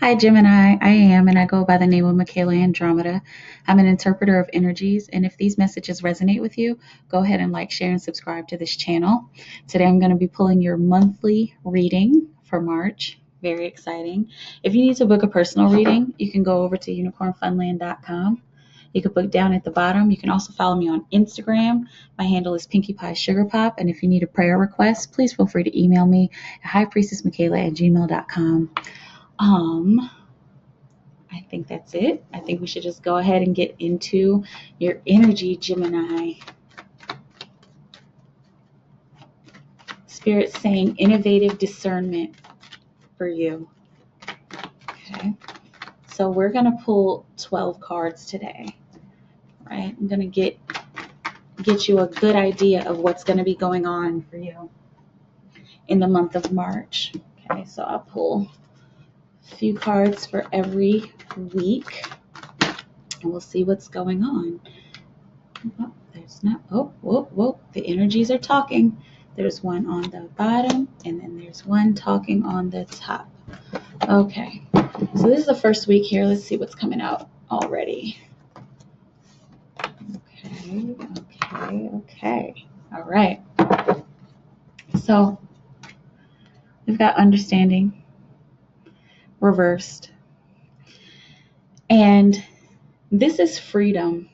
Hi, Gemini. I go by the name of MikaelaAndromeda. I'm an interpreter of energies, and if these messages resonate with you, go ahead and like, share, and subscribe to this channel. Today, I'm going to be pulling your monthly reading for March. Very exciting. If you need to book a personal reading, you can go over to unicornfunland.com. You can book down at the bottom. You can also follow me on Instagram. My handle is Pinkie Pie Sugar Pop, and if you need a prayer request, please feel free to email me at highpriestessmikaela@gmail.com. Um, I think that's it. I think we should just go ahead and get into your energy, Gemini. Spirit saying innovative discernment for you. Okay. So we're going to pull 12 cards today. Right? I'm going to get you a good idea of what's going to be going on for you in the month of March. Okay, so I'll pull a few cards for every week and we'll see what's going on. Oh, there's not. Oh, whoa, whoa. The energies are talking. There's one on the bottom, and then there's one talking on the top. Okay. So this is the first week here. Let's see what's coming out already. Okay. All right. So we've got understanding reversed. And this is freedom.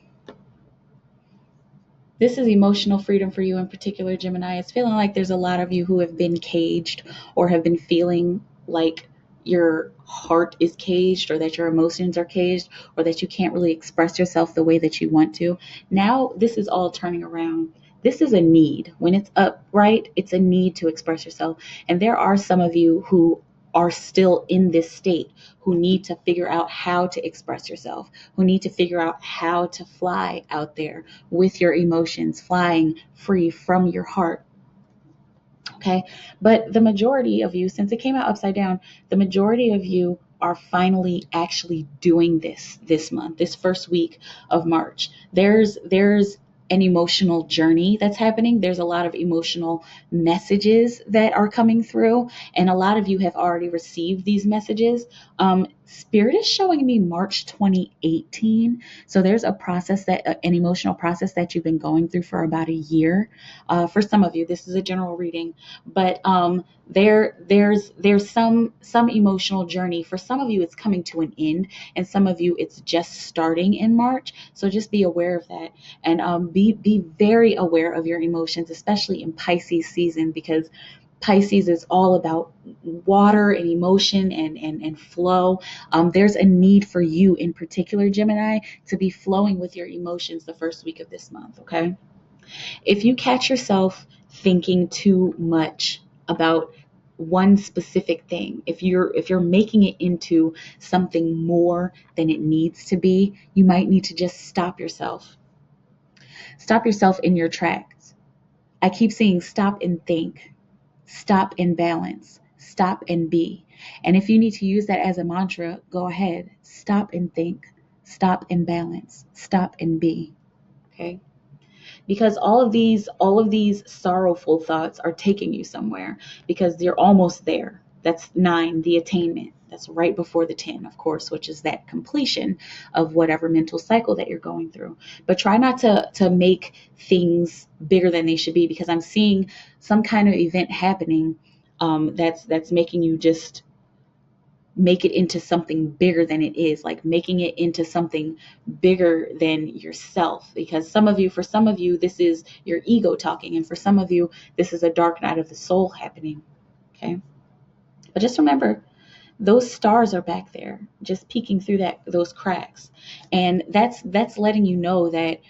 This is emotional freedom for you in particular, Gemini. It's feeling like there's a lot of you who have been caged or have been feeling like your heart is caged or that your emotions are caged or that you can't really express yourself the way that you want to. Now, this is all turning around. This is a need. When it's upright, it's a need to express yourself. And there are some of you who are still in this state, who need to figure out how to express yourself, who need to figure out how to fly out there with your emotions, flying free from your heart. Okay. But the majority of you, since it came out upside down, the majority of you are finally actually doing this month, this first week of March. There's an emotional journey that's happening. There's a lot of emotional messages that are coming through, and a lot of you have already received these messages. Spirit is showing me March 2018. So there's a process an emotional process that you've been going through for about a year. For some of you, this is a general reading, but there's some emotional journey. For some of you, it's coming to an end, and some of you, it's just starting in March. So just be aware of that, and be very aware of your emotions, especially in Pisces season, because Pisces is all about water and emotion and flow. There's a need for you in particular, Gemini, to be flowing with your emotions the first week of this month, okay? If you catch yourself thinking too much about one specific thing, if you're making it into something more than it needs to be, you might need to just stop yourself. Stop yourself in your tracks. I keep saying stop and think, stop and balance, stop and be. And if you need to use that as a mantra, go ahead. Stop and think, stop and balance, stop and be. Okay? Because all of these sorrowful thoughts are taking you somewhere because you're almost there. That's 9, the attainment. That's right before the 10, of course, which is that completion of whatever mental cycle that you're going through. But try not to make things bigger than they should be, because I'm seeing some kind of event happening that's making you just make it into something bigger than it is, like making it into something bigger than yourself. Because for some of you, this is your ego talking, and for some of you, this is a dark night of the soul happening. Okay. But just remember, those stars are back there, just peeking through those cracks. And that's letting you know that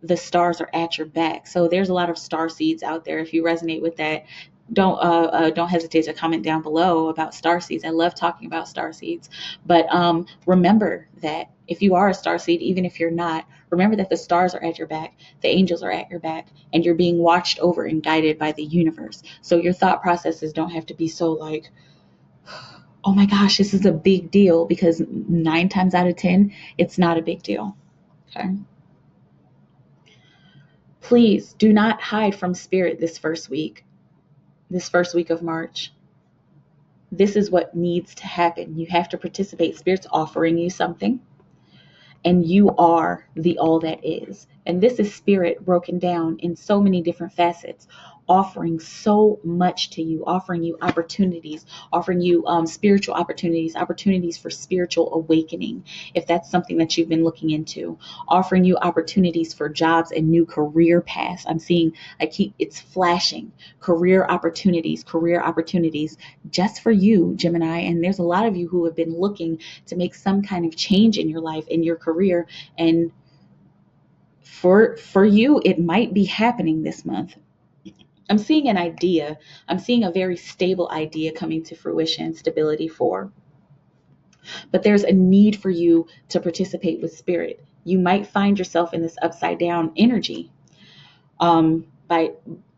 the stars are at your back. So there's a lot of star seeds out there. If you resonate with that, don't hesitate to comment down below about star seeds. I love talking about star seeds. But remember that if you are a star seed, even if you're not, remember that the stars are at your back, the angels are at your back, and you're being watched over and guided by the universe. So your thought processes don't have to be so like, oh my gosh, this is a big deal, because 9 times out of 10, it's not a big deal. Okay. Please do not hide from spirit this first week of March. this is what needs to happen. You have to participate. Spirit's offering you something, and you are the all that is. And this is spirit broken down in so many different facets, offering so much to you, offering you opportunities, offering you spiritual opportunities, opportunities for spiritual awakening, if that's something that you've been looking into, offering you opportunities for jobs and new career paths. I'm seeing, it's flashing, career opportunities just for you, Gemini. And there's a lot of you who have been looking to make some kind of change in your life, in your career. And for you, it might be happening this month. I'm seeing an idea. I'm seeing a very stable idea coming to fruition, stability for. But there's a need for you to participate with spirit. You might find yourself in this upside down energy by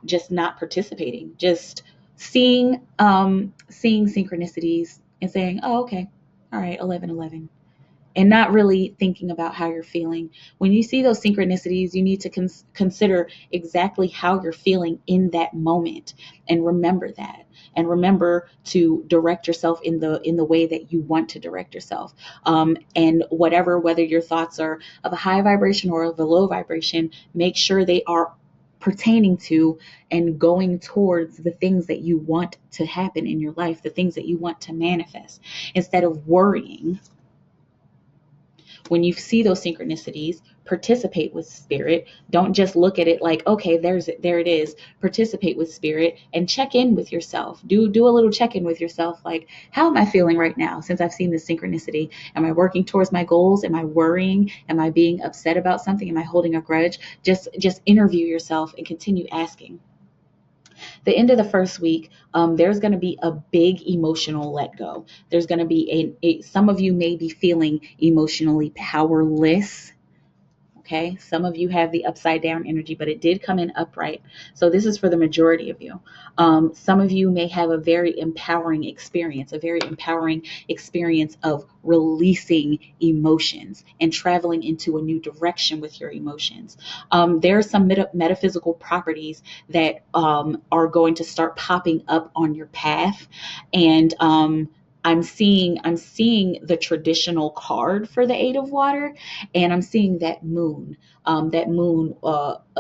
just not participating, just seeing synchronicities and saying, oh, okay, all right, 11:11. And not really thinking about how you're feeling. When you see those synchronicities, you need to consider exactly how you're feeling in that moment, and remember that. And remember to direct yourself in the way that you want to direct yourself. And whether your thoughts are of a high vibration or of a low vibration, make sure they are pertaining to and going towards the things that you want to happen in your life, the things that you want to manifest, instead of worrying. When you see those synchronicities, participate with spirit. Don't just look at it like, okay, there it is. Participate with spirit and check in with yourself. Do a little check in with yourself. Like, how am I feeling right now since I've seen this synchronicity? Am I working towards my goals? Am I worrying? Am I being upset about something? Am I holding a grudge? Just interview yourself and continue asking. The end of the first week, there's going to be a big emotional let go. There's going to be some of you may be feeling emotionally powerless. Okay, some of you have the upside down energy, but it did come in upright. So this is for the majority of you. Some of you may have a very empowering experience of releasing emotions and traveling into a new direction with your emotions. There are some metaphysical properties that are going to start popping up on your path, and I'm seeing the traditional card for the Eight of Water, and I'm seeing that moon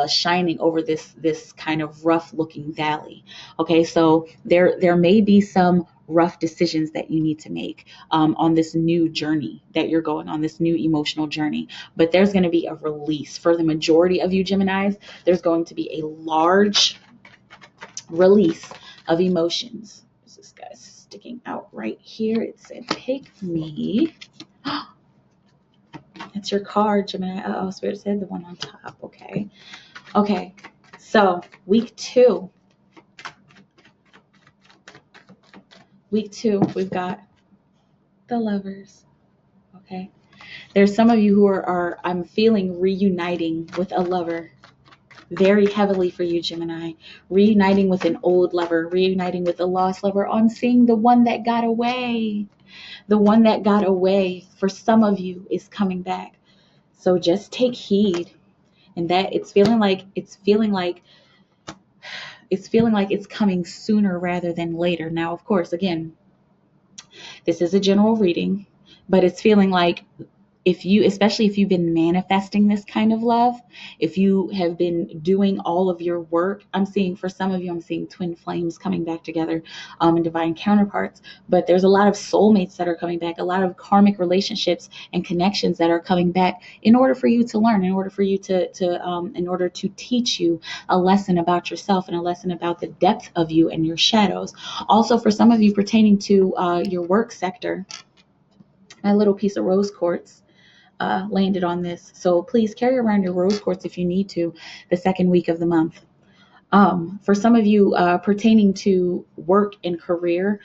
shining over this kind of rough looking valley. Okay, so there may be some rough decisions that you need to make on this new journey that you're going on, this new emotional journey. But there's going to be a release for the majority of you Geminis. There's going to be a large release of emotions. This guy's sticking out right here. It said, "Pick me." That's your card, Gemini. Oh, Spirit said the one on top. Okay. Okay. So week two, we've got the Lovers. Okay. There's some of you who are I'm feeling reuniting with a lover very heavily for you, Gemini. Reuniting with an old lover, reuniting with a lost lover. I'm seeing the one that got away. The one that got away for some of you is coming back. So just take heed. And that it's feeling like it's coming sooner rather than later. Now, of course, again, this is a general reading, but it's feeling like especially if you've been manifesting this kind of love, if you have been doing all of your work, I'm seeing for some of you, I'm seeing twin flames coming back together, and divine counterparts, but there's a lot of soulmates that are coming back, a lot of karmic relationships and connections that are coming back in order for you to learn, in order for you in order to teach you a lesson about yourself and a lesson about the depth of you and your shadows. Also, for some of you pertaining to your work sector, my little piece of rose quartz landed on this. So please carry around your rose quartz if you need to the second week of the month. For some of you pertaining to work and career,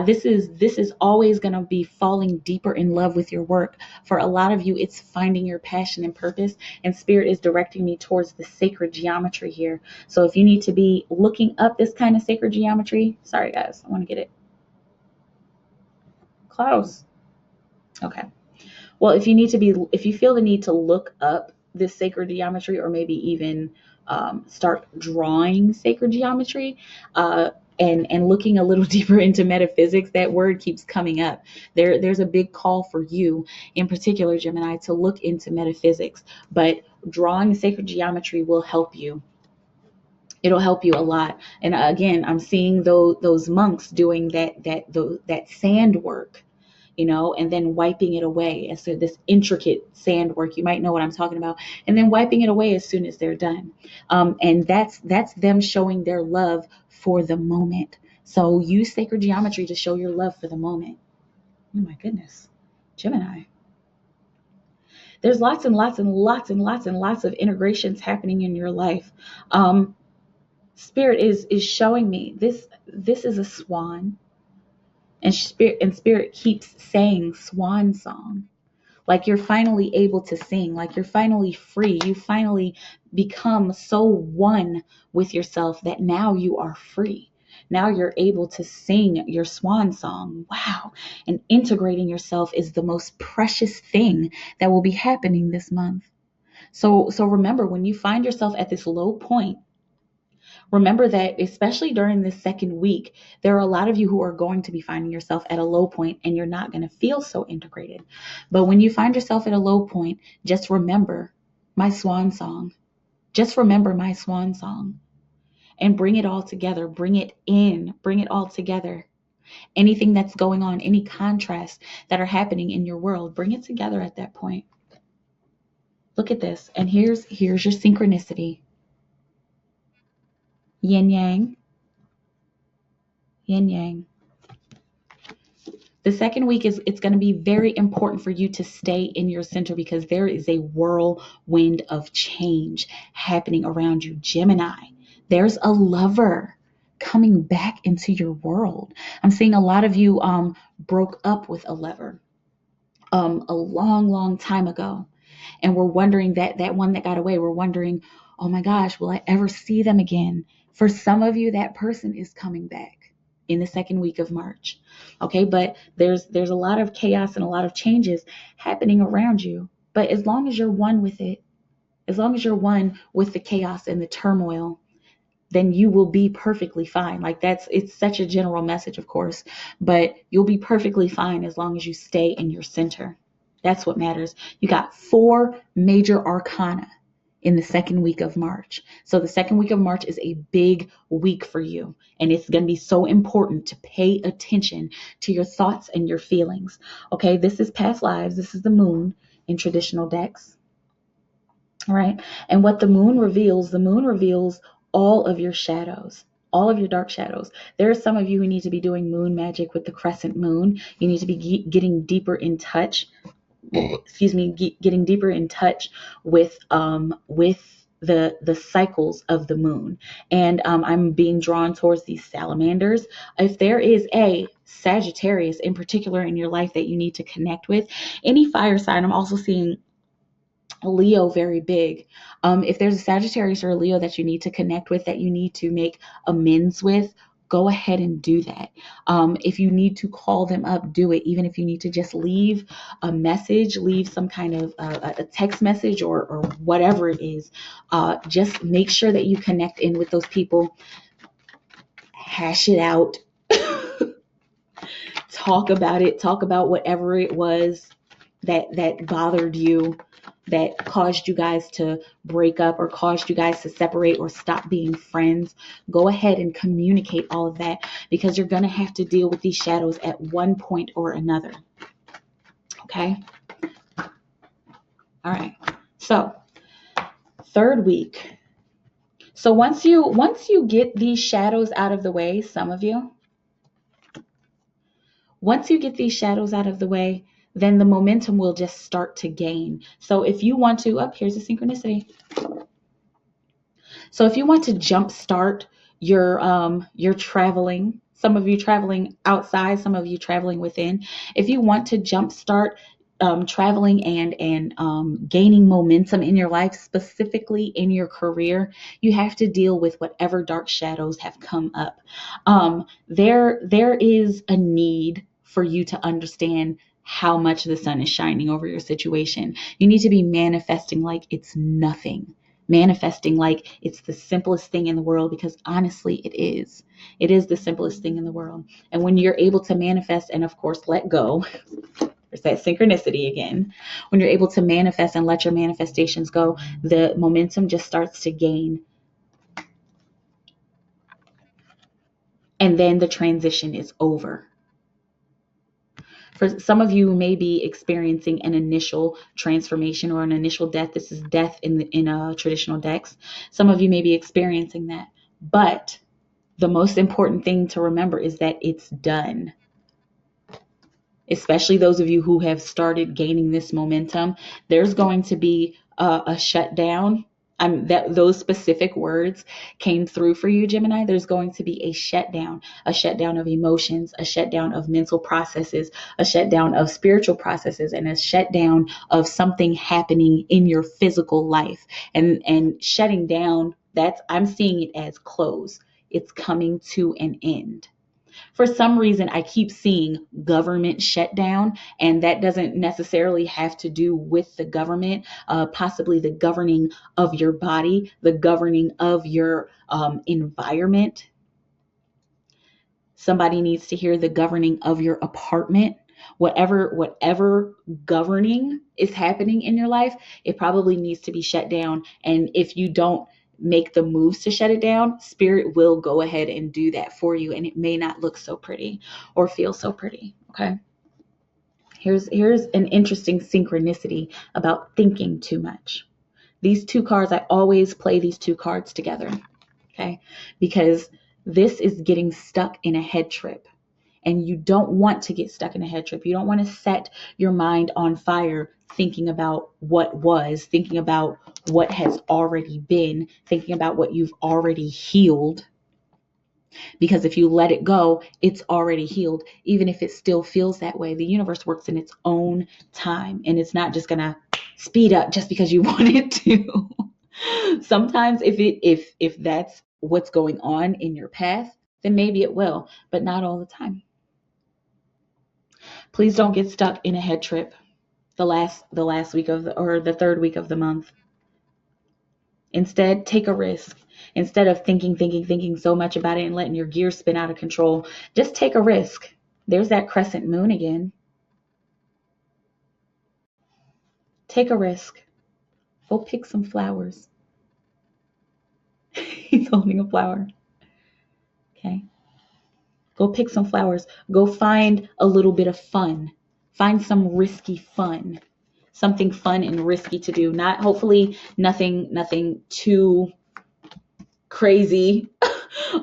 this is always going to be falling deeper in love with your work. For a lot of you, it's finding your passion and purpose, and Spirit is directing me towards the sacred geometry here. So if you need to be looking up this kind of sacred geometry, sorry guys, I want to get it close. Okay. Well, if you feel the need to look up this sacred geometry, or maybe even start drawing sacred geometry, and looking a little deeper into metaphysics, that word keeps coming up. There's a big call for you in particular, Gemini, to look into metaphysics, but drawing sacred geometry will help you. It'll help you a lot. And again, I'm seeing those monks doing that sand work, and then wiping it away. And so this intricate sand work, you might know what I'm talking about, and then wiping it away as soon as they're done. And that's them showing their love for the moment. So use sacred geometry to show your love for the moment. Oh my goodness, Gemini. There's lots and lots and lots and lots and lots of integrations happening in your life. Spirit is showing me this is a swan, and spirit keeps saying swan song. Like you're finally able to sing, like you're finally free. You finally become so one with yourself that now you are free. Now you're able to sing your swan song. Wow. And integrating yourself is the most precious thing that will be happening this month. So remember, when you find yourself at this low point, remember that especially during this second week, there are a lot of you who are going to be finding yourself at a low point and you're not going to feel so integrated. But when you find yourself at a low point, just remember my swan song. Just remember my swan song and bring it all together. Bring it in, bring it all together. Anything that's going on, any contrasts that are happening in your world, bring it together at that point. Look at this. And here's your synchronicity. Yin yang. Yin yang. The second week it's going to be very important for you to stay in your center, because there is a whirlwind of change happening around you, Gemini. There's a lover coming back into your world. I'm seeing a lot of you broke up with a lover a long time ago, and we're wondering that one that got away. We're wondering, oh my gosh, will I ever see them again? For some of you, that person is coming back in the second week of March. Okay, but there's a lot of chaos and a lot of changes happening around you. But as long as you're one with it, as long as you're one with the chaos and the turmoil, then you will be perfectly fine. Like it's such a general message, of course, but you'll be perfectly fine as long as you stay in your center. That's what matters. You got 4 major arcana in the second week of March. So the second week of March is a big week for you. And it's going to be so important to pay attention to your thoughts and your feelings. Okay, this is past lives. This is the moon in traditional decks. All right. And what the moon reveals all of your shadows, all of your dark shadows. There are some of you who need to be doing moon magic with the crescent moon. You need to be getting deeper in touch. Getting deeper in touch with the cycles of the moon. And I'm being drawn towards these salamanders. If there is a Sagittarius in particular in your life that you need to connect with, any fire sign, I'm also seeing Leo very big. If there's a Sagittarius or a Leo that you need to connect with, that you need to make amends with, go ahead and do that. If you need to call them up, do it. Even if you need to just leave a message, leave some kind of a text message or whatever it is, just make sure that you connect in with those people. Hash it out. Talk about it. Talk about whatever it was that bothered you, that caused you guys to break up or caused you guys to separate or stop being friends. Go ahead and communicate all of that, because you're going to have to deal with these shadows at one point or another. Okay? All right. So, third week. So once you get these shadows out of the way, some of you, once you get these shadows out of the way, then the momentum will just start to gain. So if you want to, here's a synchronicity. So if you want to jumpstart your traveling, some of you traveling outside, some of you traveling within. If you want to jumpstart traveling and gaining momentum in your life, specifically in your career, you have to deal with whatever dark shadows have come up. There is a need for you to understand how much the sun is shining over your situation. You need to be manifesting like it's nothing. manifesting like it's the simplest thing in the world, because honestly, it is. It is the simplest thing in the world. And when you're able to manifest and, of course, let go, there's that synchronicity again. When you're able to manifest and let your manifestations go, the momentum just starts to gain. And then the transition is over. For some of you may be experiencing an initial transformation or an initial death. This is death in a traditional decks. Some of you may be experiencing that. But the most important thing to remember is that it's done. Especially those of you who have started gaining this momentum, there's going to be a shutdown. Those specific words came through for you, Gemini. There's going to be a shutdown of emotions, a shutdown of mental processes, a shutdown of spiritual processes, and a shutdown of something happening in your physical life. And shutting down, I'm seeing it as close. It's coming to an end. For some reason, I keep seeing government shutdown, and that doesn't necessarily have to do with the government, possibly the governing of your body, the governing of your environment. Somebody needs to hear the governing of your apartment. Whatever governing is happening in your life, it probably needs to be shut down. And if you don't make the moves to shut it down, spirit will go ahead and do that for you, and it may not look so pretty or feel so pretty. Okay. Here's an interesting synchronicity about thinking too much. These two cards, I always play these two cards together. Okay. Because this is getting stuck in a head trip. And you don't want to get stuck in a head trip. You don't want to set your mind on fire thinking about what was, thinking about what has already been, thinking about what you've already healed. Because if you let it go, it's already healed. Even if it still feels that way, the universe works in its own time, and it's not just going to speed up just because you want it to. Sometimes if that's what's going on in your path, then maybe it will, but not all the time. Please don't get stuck in a head trip the last week or the third week of the month. Instead, take a risk. Instead of thinking so much about it and letting your gears spin out of control, just take a risk. There's that crescent moon again. Take a risk. Go pick some flowers. He's holding a flower. Okay. Go pick some flowers. Go find a little bit of fun. Find some risky fun. Something fun and risky to do. Hopefully nothing too crazy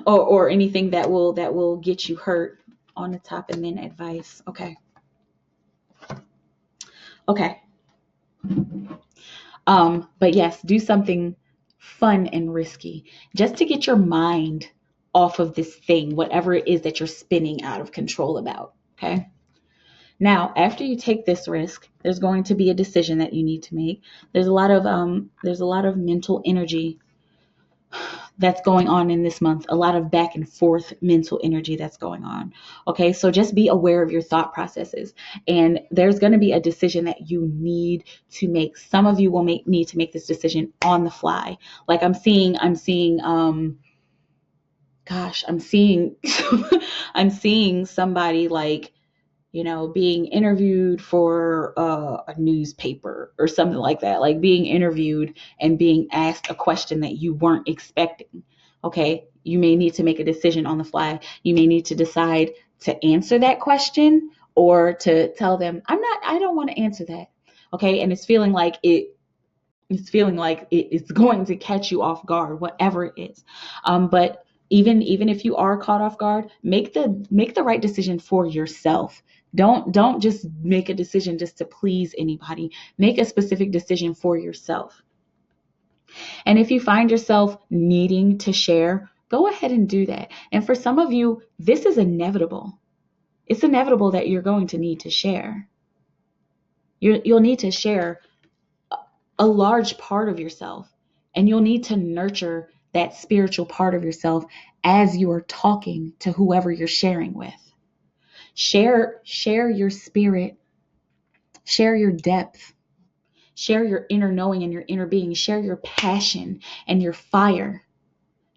or anything that will get you hurt. On the top, and then advice. Okay. But yes, do something fun and risky just to get your mind off of this thing, whatever it is that you're spinning out of control about. Okay. Now, after you take this risk, there's going to be a decision that you need to make. There's a lot of mental energy that's going on in this month, a lot of back and forth mental energy that's going on. Okay, so just be aware of your thought processes, and there's going to be a decision that you need to make. Some of you will need to make this decision on the fly. Like I'm seeing I'm seeing I'm seeing somebody like, being interviewed for a newspaper or something like that, like being interviewed and being asked a question that you weren't expecting. Okay. You may need to make a decision on the fly. You may need to decide to answer that question or to tell them, I don't want to answer that. Okay. And it's feeling like it's going to catch you off guard, whatever it is. But even if you are caught off guard, make the right decision for yourself. Don't just make a decision just to please anybody. Make a specific decision for yourself. And if you find yourself needing to share, go ahead and do that. And for some of you, this is inevitable. It's inevitable that you're going to need to share. You'll need to share a large part of yourself, and you'll need to nurture that spiritual part of yourself as you are talking to whoever you're sharing with. Share your spirit, share your depth, Share your inner knowing and your inner being. Share your passion and your fire.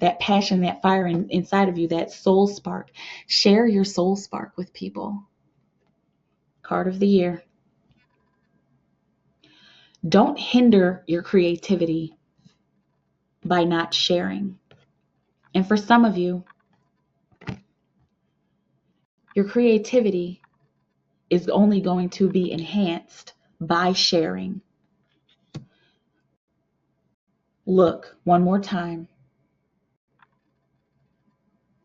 That passion, that fire inside of you, that soul spark. Share your soul spark with people. Card of the year. Don't hinder your creativity by not sharing. And for some of you, your creativity is only going to be enhanced by sharing. Look, one more time.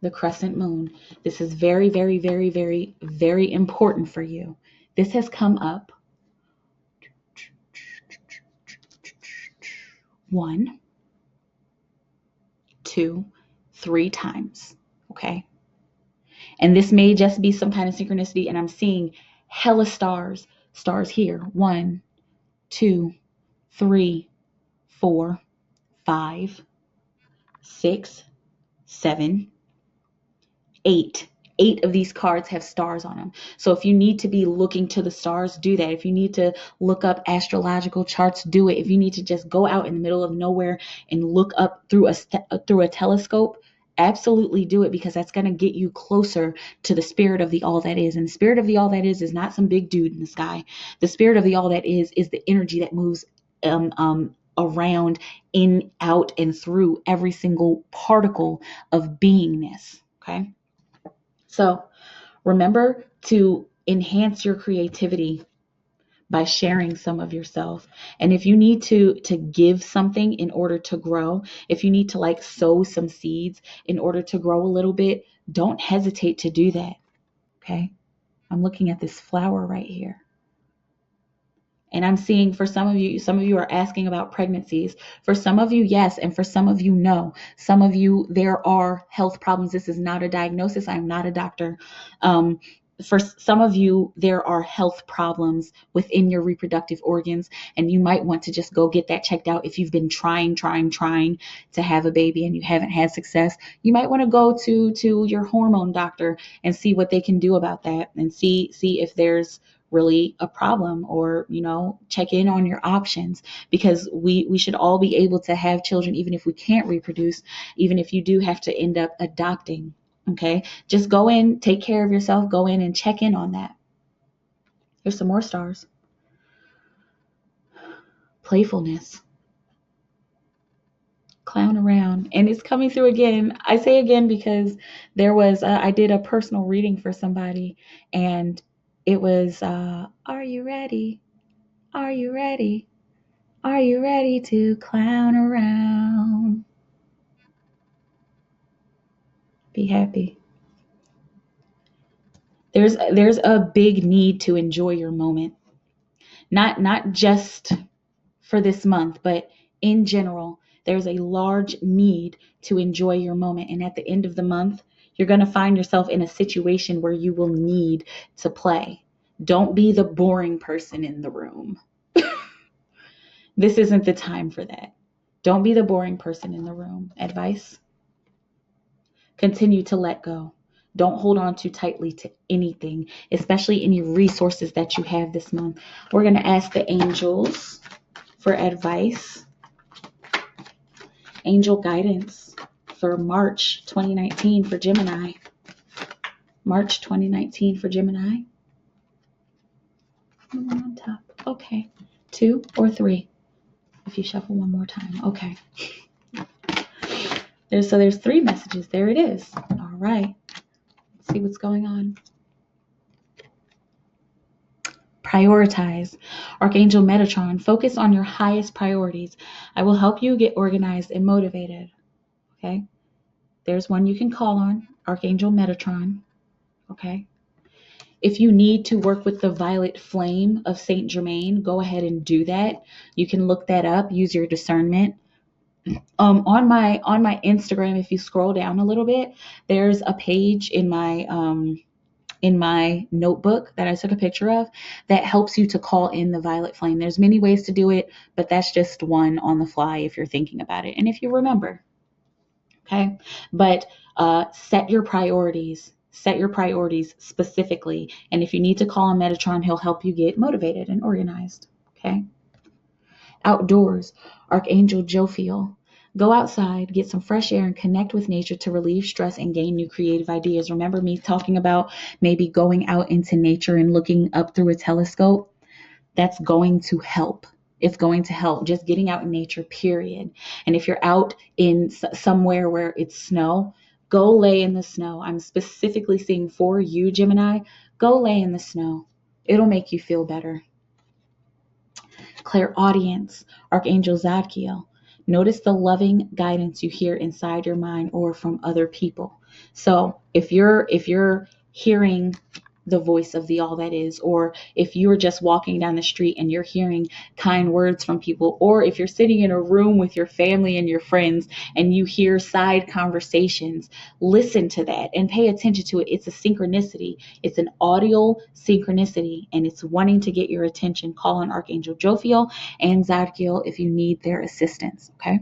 The crescent moon. This is very, very, very, very, very important for you. This has come up 1, 2, 3 times. Okay. And this may just be some kind of synchronicity. And I'm seeing hella stars. Stars here. 1, 2, 3, 4, 5, 6, 7, 8. 8 of these cards have stars on them. So if you need to be looking to the stars, do that. If you need to look up astrological charts, do it. If you need to just go out in the middle of nowhere and look up through a telescope, absolutely do it, because that's going to get you closer to the spirit of the all that is. And the spirit of the all that is not some big dude in the sky. The spirit of the all that is the energy that moves around, in, out, and through every single particle of beingness. Okay. So remember to enhance your creativity by sharing some of yourself. And if you need to give something in order to grow, if you need to like sow some seeds in order to grow a little bit, don't hesitate to do that. Okay. I'm looking at this flower right here. And I'm seeing for some of you are asking about pregnancies. For some of you, yes. And for some of you, no. Some of you, there are health problems. This is not a diagnosis. I'm not a doctor. For some of you, there are health problems within your reproductive organs, and you might want to just go get that checked out. If you've been trying to have a baby and you haven't had success, you might want to go to your hormone doctor and see what they can do about that, and see if there's really a problem, or check in on your options, because we should all be able to have children even if we can't reproduce, even if you do have to end up adopting. Okay, just go in, take care of yourself, go in and check in on that. Here's some more stars. Playfulness. Clown around. And it's coming through again. I say again because there was I did a personal reading for somebody, and it was are you ready? Are you ready? Are you ready to clown around? Be happy. There's a big need to enjoy your moment. Not just for this month, but in general, there's a large need to enjoy your moment. And at the end of the month, you're going to find yourself in a situation where you will need to play. Don't be the boring person in the room. This isn't the time for that. Don't be the boring person in the room. Advice? Continue to let go. Don't hold on too tightly to anything, especially any resources that you have this month. We're going to ask the angels for advice, angel guidance for March 2019 for Gemini. March 2019 for Gemini. One on top. Okay. 2 or 3. If you shuffle one more time. Okay. There's 3 messages. There it is. All right. Let's see what's going on. Prioritize. Archangel Metatron, focus on your highest priorities. I will help you get organized and motivated. Okay. There's one you can call on, Archangel Metatron. Okay. If you need to work with the violet flame of Saint Germain, go ahead and do that. You can look that up, use your discernment. On my Instagram, if you scroll down a little bit, there's a page in my notebook that I took a picture of that helps you to call in the violet flame. There's many ways to do it, but that's just one on the fly if you're thinking about it and if you remember. Okay, but set your priorities. Set your priorities specifically. And if you need to call on Metatron, he'll help you get motivated and organized. Okay. Outdoors, Archangel Jophiel. Go outside, get some fresh air, and connect with nature to relieve stress and gain new creative ideas. Remember me talking about maybe going out into nature and looking up through a telescope? That's going to help. It's going to help just getting out in nature, period. And if you're out in somewhere where it's snow, go lay in the snow. I'm specifically seeing for you, Gemini, go lay in the snow. It'll make you feel better. Clairaudience, Archangel Zadkiel. Notice the loving guidance you hear inside your mind or from other people. So if you're hearing the voice of the all that is, or if you're just walking down the street and you're hearing kind words from people, or if you're sitting in a room with your family and your friends and you hear side conversations, listen to that and pay attention to it. It's a synchronicity. It's an audio synchronicity, and it's wanting to get your attention. Call on Archangel Jophiel and Zadkiel if you need their assistance. Okay.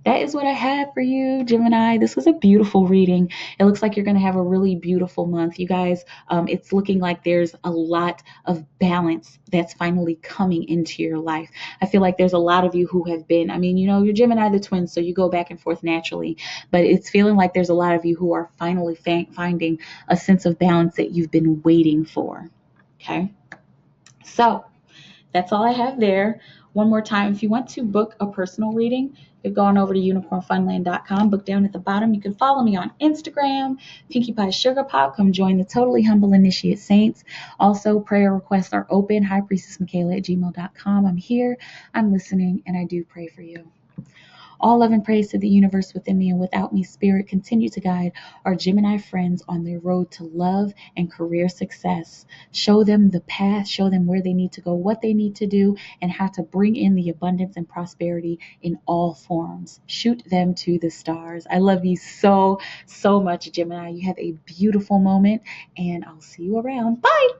That is what I have for you, Gemini. This was a beautiful reading. It looks like you're going to have a really beautiful month. You guys, it's looking like there's a lot of balance that's finally coming into your life. I feel like there's a lot of you who have been, you're Gemini the twins, so you go back and forth naturally, but it's feeling like there's a lot of you who are finally finding a sense of balance that you've been waiting for. Okay. So that's all I have there. One more time, if you want to book a personal reading, you're going over to unicornfunland.com. Book down at the bottom. You can follow me on Instagram, Pinkie Pie Sugar Pop. Come join the Totally Humble Initiate Saints. Also, prayer requests are open. highpriestessmikaela@gmail.com. I'm here, I'm listening, and I do pray for you. All love and praise to the universe within me and without me. Spirit, continue to guide our Gemini friends on their road to love and career success. Show them the path, show them where they need to go, what they need to do, and how to bring in the abundance and prosperity in all forms. Shoot them to the stars. I love you so, so much, Gemini. You have a beautiful moment, and I'll see you around. Bye.